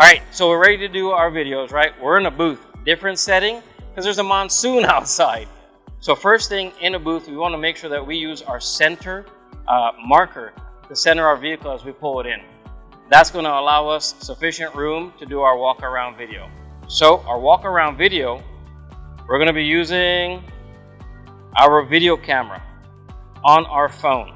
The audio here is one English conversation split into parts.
All right, so we're ready to do our videos, right? We're in a booth, different setting, because there's a monsoon outside. So first thing in a booth, we want to make sure that we use our center marker to center our vehicle as we pull it in. That's going to allow us sufficient room to do our walk around video. So our walk around video, we're going to be using our video camera on our phone.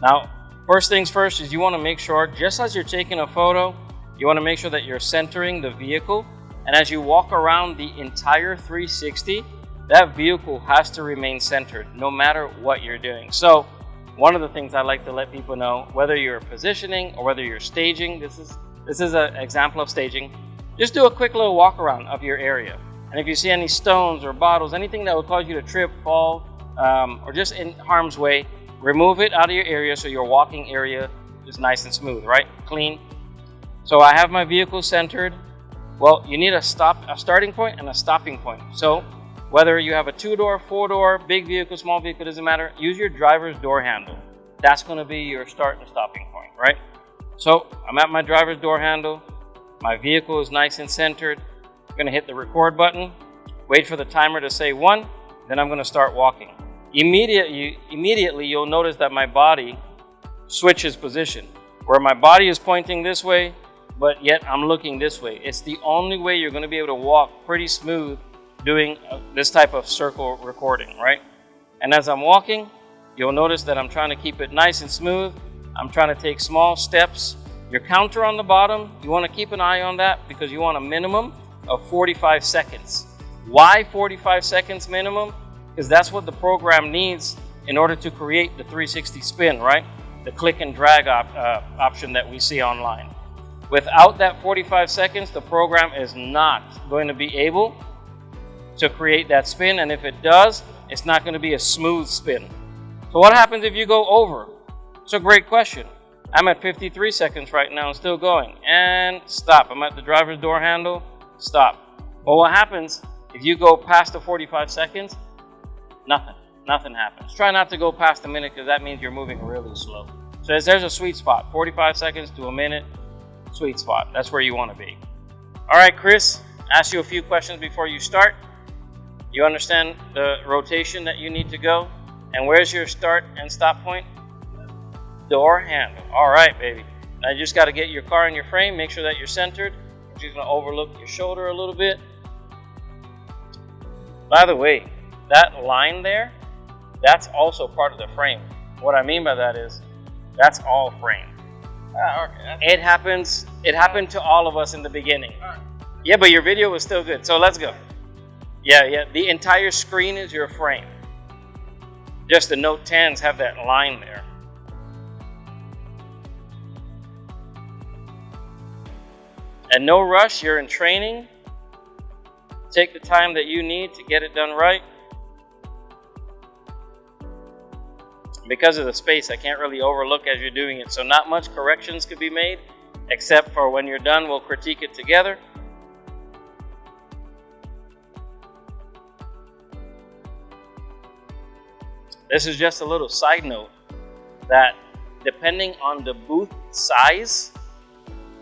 Now, first things first is you want to make sure, just as you're taking a photo, you want to make sure that you're centering the vehicle. And as you walk around the entire 360, that vehicle has to remain centered no matter what you're doing. So one of the things I like to let people know, whether you're positioning or whether you're staging, this is an example of staging, just do a quick little walk around of your area. And if you see any stones or bottles, anything that will cause you to trip, fall, or just in harm's way, remove it out of your area so your walking area is nice and smooth, right? Clean. So I have my vehicle centered. Well, you need a starting point and a stopping point. So whether you have a 2-door, 4-door, big vehicle, small vehicle, doesn't matter, use your driver's door handle. That's going to be your start and stopping point, right? So I'm at my driver's door handle. My vehicle is nice and centered. I'm going to hit the record button, wait for the timer to say 1, then I'm going to start walking. Immediately you'll notice that my body switches position, where my body is pointing this way, but yet I'm looking this way. It's the only way you're going to be able to walk pretty smooth doing this type of circle recording, right? And as I'm walking, you'll notice that I'm trying to keep it nice and smooth. I'm trying to take small steps. Your counter on the bottom, you want to keep an eye on that because you want a minimum of 45 seconds. Why 45 seconds minimum? Because that's what the program needs in order to create the 360 spin, right? The click and drag option that we see online. Without that 45 seconds, the program is not going to be able to create that spin, and if it does, it's not going to be a smooth spin. So what happens if you go over? It's a great question. I'm at 53 seconds right now, still going, and stop. I'm at the driver's door handle, stop. Well, what happens if you go past the 45 seconds? Nothing happens. Try not to go past a minute because that means you're moving really slow. So there's a sweet spot, 45 seconds to a minute, sweet spot. That's where you want to be. All right, Chris, ask you a few questions before you start. You understand the rotation that you need to go? And where's your start and stop point? Door handle. All right, baby. Now you just got to get your car in your frame, make sure that you're centered. You're going to overlook your shoulder a little bit. By the way, that line there, that's also part of the frame. What I mean by that is, that's all frame. Okay. It happened to all of us in the beginning. Yeah, but your video was still good, so let's go. Yeah, the entire screen is your frame. Just the Note 10s have that line there. And no rush, you're in training. Take the time that you need to get it done right. Because of the space, I can't really overlook as you're doing it, so not much corrections could be made, except for when you're done, we'll critique it together. This is just a little side note that depending on the booth size,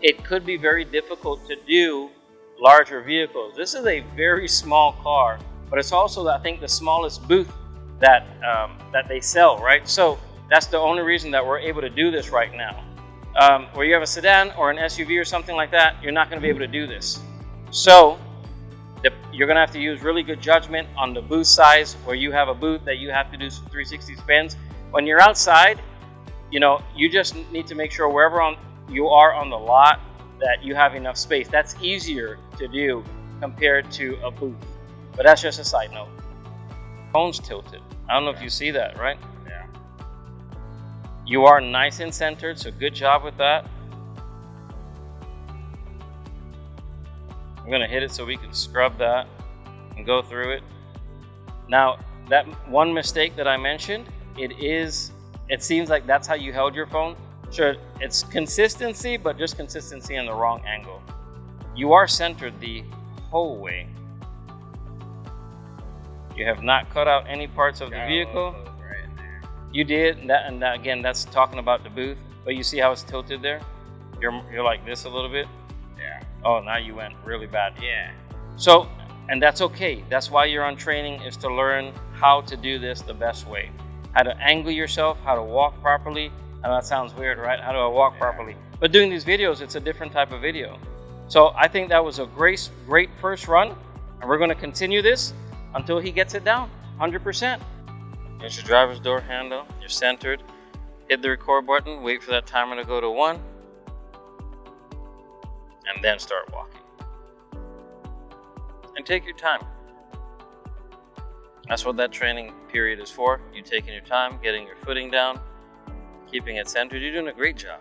it could be very difficult to do larger vehicles. This is a very small car, but it's also, I think, the smallest booth that they sell, right? So that's the only reason that we're able to do this right now. Where you have a sedan or an SUV or something like that, you're not going to be able to do this. So you're going to have to use really good judgment on the booth size, where you have a booth that you have to do 360 spins. When you're outside, you just need to make sure wherever you are on the lot that you have enough space. That's easier to do compared to a booth. But that's just a side note. Phone's tilted. I don't know if you see that, right? Yeah. You are nice and centered, so good job with that. I'm going to hit it so we can scrub that and go through it. Now, that one mistake that I mentioned, it seems like that's how you held your phone. Sure, it's consistency, but just consistency in the wrong angle. You are centered the whole way. You have not cut out any parts of the vehicle. Right there. You did, and that again, that's talking about the booth. But you see how it's tilted there? You're like this a little bit. Yeah. Oh, now you went really bad. Yeah. So, and that's okay. That's why you're on training, is to learn how to do this the best way. How to angle yourself, how to walk properly. And that sounds weird, right? How do I walk properly? But doing these videos, it's a different type of video. So I think that was a great first run. And we're going to continue this until he gets it down, 100%. Here's your driver's door handle. You're centered. Hit the record button. Wait for that timer to go to 1. And then start walking. And take your time. That's what that training period is for. You taking your time, getting your footing down, keeping it centered. You're doing a great job.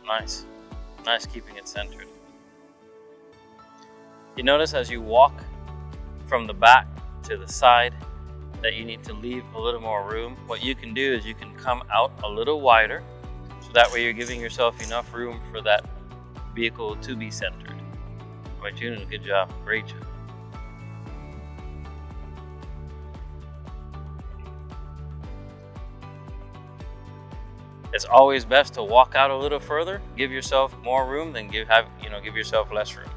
Nice. Nice keeping it centered. You notice as you walk from the back to the side that you need to leave a little more room. What you can do is you can come out a little wider, so that way you're giving yourself enough room for that vehicle to be centered. Right, you're doing a good job. Great job. It's always best to walk out a little further, give yourself more room than give yourself less room.